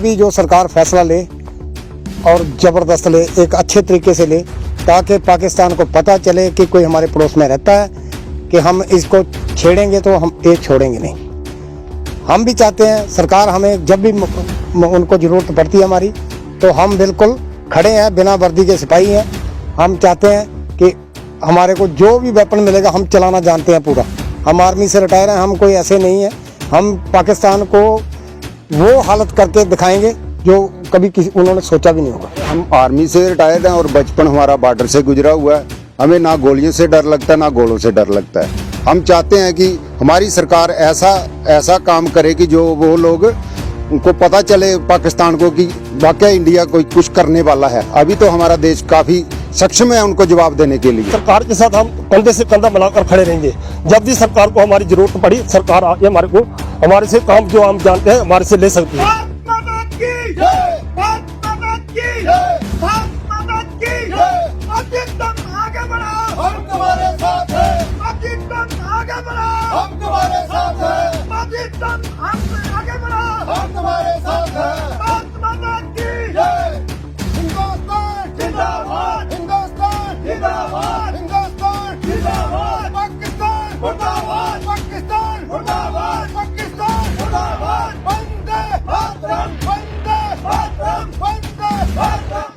भी जो सरकार फैसला ले और ज़बरदस्त ले, एक अच्छे तरीके से ले, ताकि पाकिस्तान को पता चले कि कोई हमारे पड़ोस में रहता है कि हम इसको छेड़ेंगे तो हम एक छोड़ेंगे नहीं। हम भी चाहते हैं सरकार हमें जब भी उनको ज़रूरत पड़ती है हमारी, तो हम बिल्कुल खड़े हैं, बिना वर्दी के सिपाही हैं। हम चाहते हैं कि हमारे को जो भी वेपन मिलेगा हम चलाना जानते हैं पूरा। हम आर्मी से रिटायर हैं, हम कोई ऐसे नहीं हैं। हम पाकिस्तान को वो हालत करके दिखाएंगे जो कभी किसी उन्होंने सोचा भी नहीं होगा। हम आर्मी से रिटायर्ड हैं और बचपन हमारा बॉर्डर से गुजरा हुआ है। हमें ना गोलियों से डर लगता है, ना गोलों से डर लगता है। हम चाहते हैं कि हमारी सरकार ऐसा काम करे कि जो वो लोग उनको पता चले पाकिस्तान को कि वाकई इंडिया कोई कुछ करने वाला है। अभी तो हमारा देश काफ़ी सक्षम है उनको जवाब देने के लिए। सरकार के साथ हम कंधे से कंधा मिलाकर खड़े रहेंगे। जब भी सरकार को हमारी जरूरत पड़ी, सरकार आगे हमारे से काम जो हम जानते हैं हमारे से ले सकती है।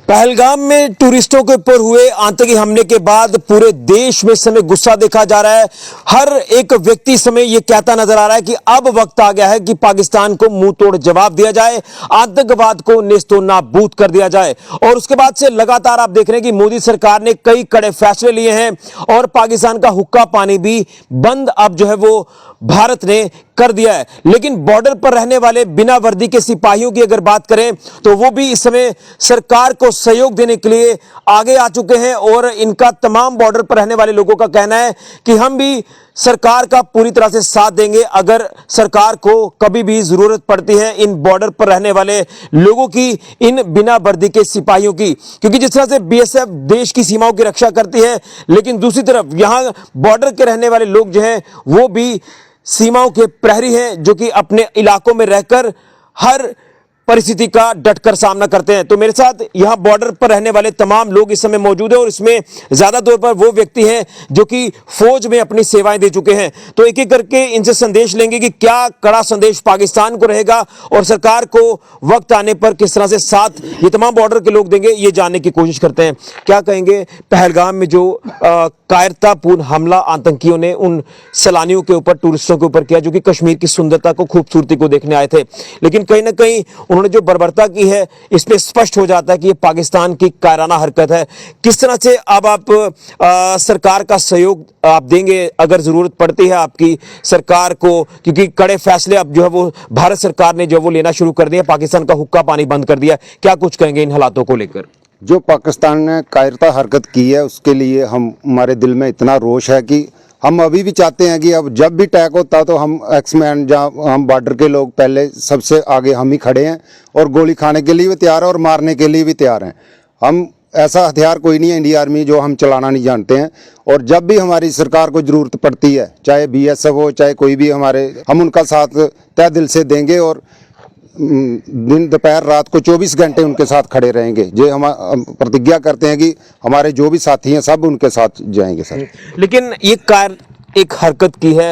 पहलगाम में टूरिस्टों के ऊपर हुए आतंकी हमले के बाद पूरे देश में इस समय गुस्सा देखा जा रहा है। हर एक व्यक्ति इस समय यह कहता नजर आ रहा है कि अब वक्त आ गया है कि पाकिस्तान को मुंह तोड़ जवाब दिया जाए, आतंकवाद को नेस्तो नाबूद कर दिया जाए। और उसके बाद से लगातार आप देख रहे हैं कि मोदी सरकार ने कई कड़े फैसले लिए हैं और पाकिस्तान का हुक्का पानी भी बंद अब जो है वो भारत ने कर दिया है। लेकिन बॉर्डर पर रहने वाले बिना वर्दी के सिपाहियों की अगर बात करें तो वो भी इस समय सरकार को सहयोग देने के लिए आगे आ चुके हैं और इनका तमाम बॉर्डर पर रहने वाले लोगों का कहना है कि हम भी सरकार का पूरी तरह से साथ देंगे अगर सरकार को कभी भी जरूरत पड़ती है इन बॉर्डर पर रहने वाले लोगों की, इन बिना वर्दी के सिपाहियों की। क्योंकि जिस तरह से बीएसएफ देश की सीमाओं की रक्षा करती है, लेकिन दूसरी तरफ यहां बॉर्डर के रहने वाले लोग जो हैं वो भी सीमाओं के प्रहरी हैं जो कि अपने इलाकों में रहकर हर परिस्थिति का डटकर सामना करते हैं। तो मेरे साथ यहां बॉर्डर पर रहने वाले तमाम लोग इस समय मौजूद हैं और इसमें ज्यादा तौर पर वो व्यक्ति हैं जो कि फौज में अपनी सेवाएं दे चुके हैं। तो एक एक करके इनसे संदेश लेंगे कि क्या कड़ा संदेश पाकिस्तान को रहेगा और सरकार को वक्त आने पर किस तरह से साथ ये तमाम बॉर्डर के लोग देंगे, ये जानने की कोशिश करते हैं। क्या कहेंगे पहलगाम में जो कायरतापूर्ण हमला आतंकियों ने उन सैलानियों के ऊपर, टूरिस्टों के ऊपर किया जो कि कश्मीर की सुंदरता को, खूबसूरती को देखने आए थे, लेकिन कहीं ना कहीं उन्होंने जो बर्बरता की है इस पे स्पष्ट हो जाता है कि ये पाकिस्तान की कायराना हरकत है। किस तरह से अब आप सरकार का सहयोग आप देंगे अगर जरूरत पड़ती है आपकी सरकार को, क्योंकि कड़े फैसले अब जो है वो भारत सरकार ने जो वो लेना शुरू कर दिया, पाकिस्तान का हुक्का पानी बंद कर दिया। क्या कुछ कहेंगे इन हालातों को लेकर? जो पाकिस्तान ने कायरता हरकत की है उसके लिए हमारे दिल में इतना रोष है कि हम अभी भी चाहते हैं कि अब जब भी अटैक होता तो हम एक्समैन जहाँ हम बॉर्डर के लोग पहले सबसे आगे हम ही खड़े हैं और गोली खाने के लिए भी तैयार है और मारने के लिए भी तैयार हैं। हम ऐसा हथियार कोई नहीं है इंडिया आर्मी जो हम चलाना नहीं जानते हैं। और जब भी हमारी सरकार को ज़रूरत पड़ती है, चाहे बीएसएफ हो चाहे कोई भी हमारे, हम उनका साथ तय दिल से देंगे और दिन दोपहर रात को 24 घंटे उनके साथ खड़े रहेंगे। जो हम प्रतिज्ञा करते हैं कि हमारे जो भी साथी हैं सब उनके साथ जाएंगे सर। लेकिन ये एक हरकत की है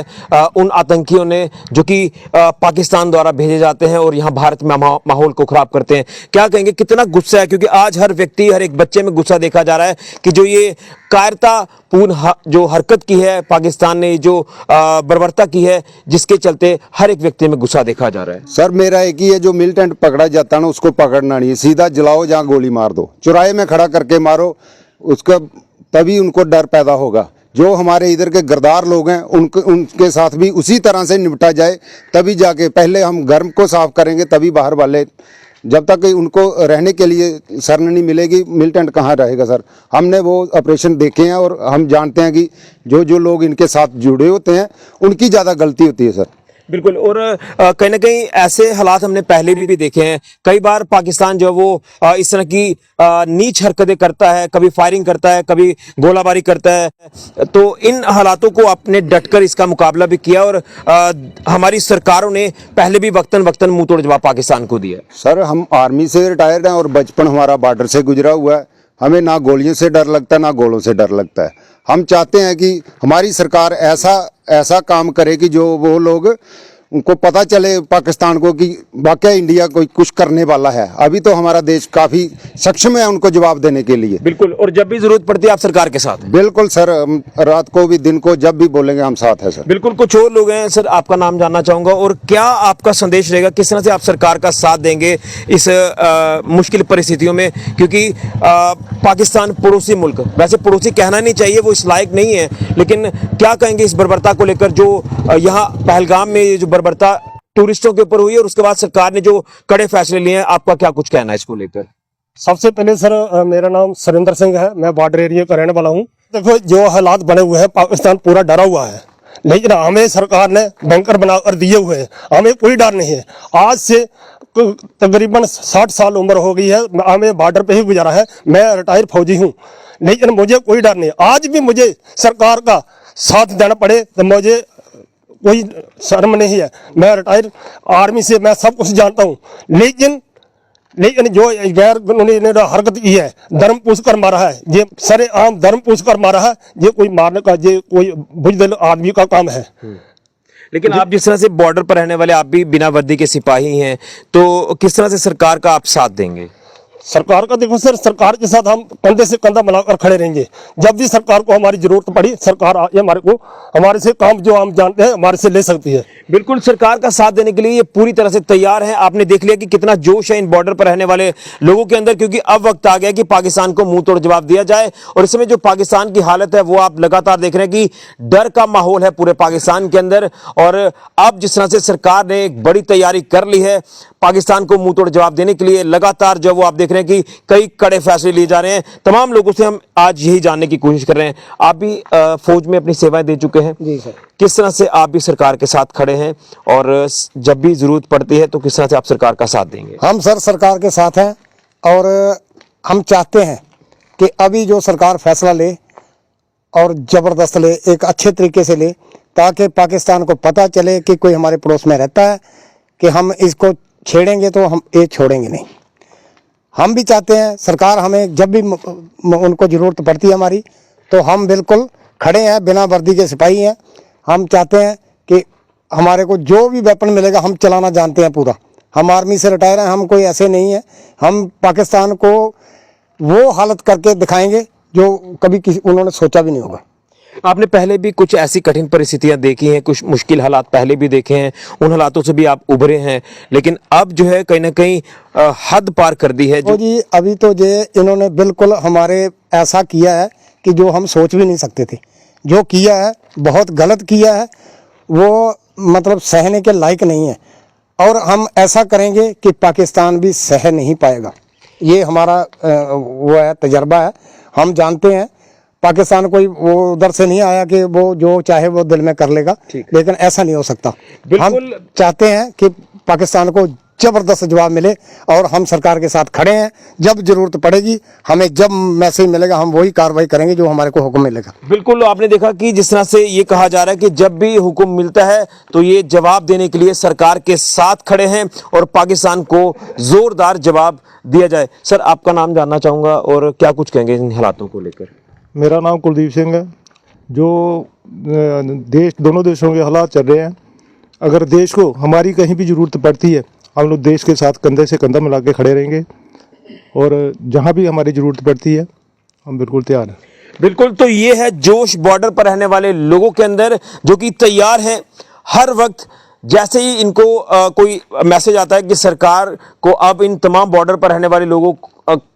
उन आतंकियों ने जो कि पाकिस्तान द्वारा भेजे जाते हैं और यहाँ भारत में माहौल को खराब करते हैं। क्या कहेंगे कितना गुस्सा है? क्योंकि आज हर व्यक्ति, हर एक बच्चे में गुस्सा देखा जा रहा है कि जो ये कायरतापूर्ण जो हरकत की है पाकिस्तान ने, जो बर्बरता की है, जिसके चलते हर एक व्यक्ति में गुस्सा देखा जा रहा है। सर मेरा एक ही है, जो मिलिटेंट पकड़ा जाता है ना उसको पकड़ना नहीं है, सीधा जलाओ जहाँ गोली मार दो, चौराहे में खड़ा करके मारो उसका, तभी उनको डर पैदा होगा। जो हमारे इधर के गद्दार लोग हैं उनके साथ भी उसी तरह से निपटा जाए, तभी जाके पहले हम घर को साफ करेंगे तभी बाहर वाले, जब तक उनको रहने के लिए शरण नहीं मिलेगी मिलिटेंट कहाँ रहेगा सर। हमने वो ऑपरेशन देखे हैं और हम जानते हैं कि जो जो लोग इनके साथ जुड़े होते हैं उनकी ज़्यादा गलती होती है सर। बिल्कुल। और कहीं ना कहीं ऐसे हालात हमने पहले भी देखे हैं। कई बार पाकिस्तान जो है वो इस तरह की नीच हरकतें करता है, कभी फायरिंग करता है, कभी गोलाबारी करता है। तो इन हालातों को आपने डटकर इसका मुकाबला भी किया और हमारी सरकारों ने पहले भी वक्तन वक्तन मुंह तोड़ जवाब पाकिस्तान को दिया। सर हम आर्मी से रिटायर्ड हैं और बचपन हमारा बॉर्डर से गुजरा हुआ है। हमें ना गोलियों से डर लगता है ना गोलों से डर लगता है। हम चाहते हैं कि हमारी सरकार ऐसा काम करे कि जो वो लोग उनको पता चले पाकिस्तान को कि वाकई इंडिया कोई कुछ करने वाला है। अभी तो हमारा देश काफी सक्षम है उनको जवाब देने के लिए। बिल्कुल। और जब भी जरूरत पड़ती है आप सरकार के साथ हैं। बिल्कुल सर, हम रात को भी दिन को जब भी बोलेंगे हम साथ हैं सर। बिल्कुल। कुछ और लोग हैं सर, आपका नाम जानना चाहूंगा और क्या आपका संदेश रहेगा, किस तरह से आप सरकार का साथ देंगे इस मुश्किल परिस्थितियों में, क्योंकि पाकिस्तान पड़ोसी मुल्क, वैसे पड़ोसी कहना नहीं चाहिए, वो इस लायक नहीं है, लेकिन क्या कहेंगे इस बर्बरता को लेकर जो यहाँ पहलगाम में ये जो बर्बरता टूरिस्टों के ऊपर हुई है और उसके बाद सरकार ने जो कड़े फैसले लिए हैं, आपका क्या कुछ कहना है इसको लेकर? सबसे पहले सर मेरा नाम सुरेंद्र सिंह है, मैं बॉर्डर एरिया का रहने वाला हूँ। देखो जो हालात बने हुए हैं, पाकिस्तान पूरा डरा हुआ है, लेकिन हमें सरकार ने बैंकर बनाकर दिए हुए हैं, हमें कोई डर नहीं है। आज से तकरीबन 60 साल उम्र हो गई है, हमें बॉर्डर पे ही गुजारा है। मैं रिटायर फौजी हूँ, लेकिन मुझे कोई डर नहीं। आज भी मुझे सरकार का साथ देना पड़े तो मुझे कोई शर्म नहीं है। मैं रिटायर आर्मी से मैं सब कुछ जानता हूँ, लेकिन जो गैर कानूनी ने हरकत की है, धर्म पूछ कर मारा है, ये सरेआम धर्म पूछ कर मारा है, ये कोई मारने का ये कोई बुजदिल आदमी का काम है। लेकिन आप जिस तरह से बॉर्डर पर रहने वाले, आप भी बिना वर्दी के सिपाही हैं, तो किस तरह से सरकार का आप साथ देंगे? सरकार का देखो सर, सरकार के साथ हम कंधे से कंधा मिलाकर खड़े रहेंगे। जब भी सरकार को हमारी जरूरत पड़ी, सरकार हमारे को हमारे से काम जो हम जानते हैं हमारे से ले सकती है। बिल्कुल। सरकार का साथ देने के लिए ये पूरी तरह से तैयार है। आपने देख लिया कि कितना जोश है इन बॉर्डर पर रहने वाले लोगों के अंदर, क्योंकि अब वक्त आ गया कि पाकिस्तान को मुंह तोड़ जवाब दिया जाए। और इस समय जो पाकिस्तान की हालत है वो आप लगातार देख रहे हैं कि डर का माहौल है पूरे पाकिस्तान के अंदर। और अब जिस तरह से सरकार ने एक बड़ी तैयारी कर ली है पाकिस्तान को मुंह तोड़ जवाब देने के लिए, लगातार जो वो आप देख रहे हैं कि कई कड़े फैसले लिए जा रहे हैं। तमाम लोगों से हम आज यही जानने की कोशिश कर रहे हैं। आप भी फौज में अपनी सेवाएं दे चुके हैं जी सर। किस तरह से आप भी सरकार के साथ खड़े हैं और जब भी जरूरत पड़ती है तो किस तरह से आप सरकार का साथ देंगे? हम सर सरकार के साथ हैं और हम चाहते हैं कि अभी जो सरकार फैसला ले और ज़बरदस्त ले, एक अच्छे तरीके से ले, ताकि पाकिस्तान को पता चले कि कोई हमारे पड़ोस में रहता है, कि हम इसको छेड़ेंगे तो हम ये छोड़ेंगे नहीं। हम भी चाहते हैं सरकार हमें जब भी उनको ज़रूरत पड़ती है हमारी, तो हम बिल्कुल खड़े हैं, बिना वर्दी के सिपाही हैं। हम चाहते हैं कि हमारे को जो भी वेपन मिलेगा हम चलाना जानते हैं पूरा। हम आर्मी से रिटायर हैं, हम कोई ऐसे नहीं हैं। हम पाकिस्तान को वो हालत करके दिखाएंगे जो कभी किसी उन्होंने सोचा भी नहीं होगा। आपने पहले भी कुछ ऐसी कठिन परिस्थितियां देखी हैं, कुछ मुश्किल हालात पहले भी देखे हैं, उन हालातों से भी आप उभरे हैं, लेकिन अब जो है कहीं ना कहीं हद पार कर दी है। तो जी अभी तो ये इन्होंने बिल्कुल हमारे ऐसा किया है कि जो हम सोच भी नहीं सकते थे। जो किया है बहुत गलत किया है, वो मतलब सहने के लायक नहीं है। और हम ऐसा करेंगे कि पाकिस्तान भी सह नहीं पाएगा। ये हमारा वो है, तजर्बा है। हम जानते हैं पाकिस्तान कोई वो उधर से नहीं आया कि वो जो चाहे वो दिल में कर लेगा, लेकिन ऐसा नहीं हो सकता। हम चाहते हैं कि पाकिस्तान को जबरदस्त जवाब मिले और हम सरकार के साथ खड़े हैं। जब जरूरत पड़ेगी हमें, जब मैसेज मिलेगा, हम वही कार्रवाई करेंगे जो हमारे को हुक्म मिलेगा। बिल्कुल। आपने देखा कि जिस तरह से ये कहा जा रहा है कि जब भी हुक्म मिलता है तो ये जवाब देने के लिए सरकार के साथ खड़े हैं और पाकिस्तान को जोरदार जवाब दिया जाए। सर आपका नाम जानना चाहूंगा और क्या कुछ कहेंगे इन हालातों को लेकर? मेरा नाम कुलदीप सिंह है। जो दोनों देशों के हालात चल रहे हैं, अगर देश को हमारी कहीं भी ज़रूरत पड़ती है, हम लोग देश के साथ कंधे से कंधा मिला के खड़े रहेंगे और जहां भी हमारी ज़रूरत पड़ती है हम बिल्कुल तैयार हैं। बिल्कुल। तो ये है जोश बॉर्डर पर रहने वाले लोगों के अंदर, जो कि तैयार हैं हर वक्त। जैसे ही इनको कोई मैसेज आता है कि सरकार को अब इन तमाम बॉर्डर पर रहने वाले लोगों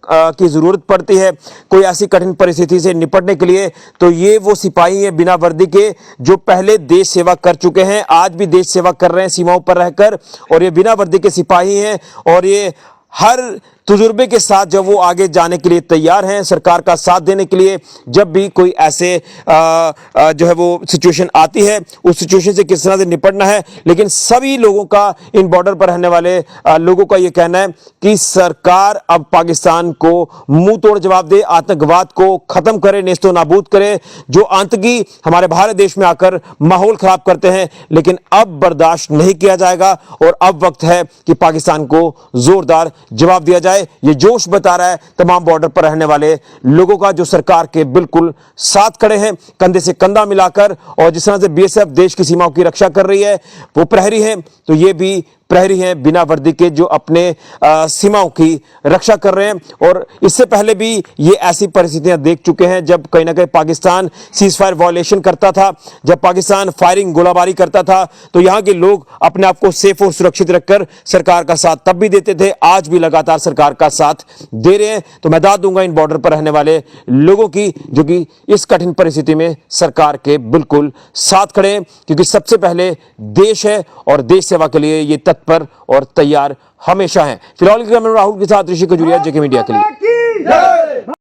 की ज़रूरत पड़ती है कोई ऐसी कठिन परिस्थिति से निपटने के लिए, तो ये वो सिपाही हैं बिना वर्दी के जो पहले देश सेवा कर चुके हैं, आज भी देश सेवा कर रहे हैं सीमाओं पर रहकर, और ये बिना वर्दी के सिपाही हैं और ये हर तजुर्बे के साथ जब वो आगे जाने के लिए तैयार हैं, सरकार का साथ देने के लिए, जब भी कोई ऐसे जो है वो सिचुएशन आती है, उस सिचुएशन से किस तरह से निपटना है। लेकिन सभी लोगों का, इन बॉर्डर पर रहने वाले लोगों का यह कहना है कि सरकार अब पाकिस्तान को मुंह तोड़ जवाब दे, आतंकवाद को खत्म करे, नेस्तो नाबूद करे। जो आतंकी हमारे भारत देश में आकर माहौल खराब करते हैं, लेकिन अब बर्दाश्त नहीं किया जाएगा और अब वक्त है कि पाकिस्तान को जोरदार जवाब दिया जाए। ये जोश बता रहा है तमाम बॉर्डर पर रहने वाले लोगों का, जो सरकार के बिल्कुल साथ खड़े हैं, कंधे से कंधा मिलाकर। और जिस तरह से बीएसएफ देश की सीमाओं की रक्षा कर रही है, वो प्रहरी है, तो ये भी प्रहरी हैं बिना वर्दी के, जो अपने सीमाओं की रक्षा कर रहे हैं। और इससे पहले भी ये ऐसी परिस्थितियां देख चुके हैं जब कहीं ना कहीं पाकिस्तान सीज फायर वायलेशन करता था, जब पाकिस्तान फायरिंग, गोलाबारी करता था, तो यहां के लोग अपने आप को सेफ और सुरक्षित रखकर सरकार का साथ तब भी देते थे, आज भी लगातार सरकार का साथ दे रहे हैं। तो मैं दाद दूंगा इन बॉर्डर पर रहने वाले लोगों की, जो कि इस कठिन परिस्थिति में सरकार के बिल्कुल साथ खड़े हैं, क्योंकि सबसे पहले देश है और देश सेवा के लिए ये तत्पर और तैयार हमेशा हैं। फिलहाल राहुल के साथ ऋषि खजूरिया, जेके मीडिया के लिए।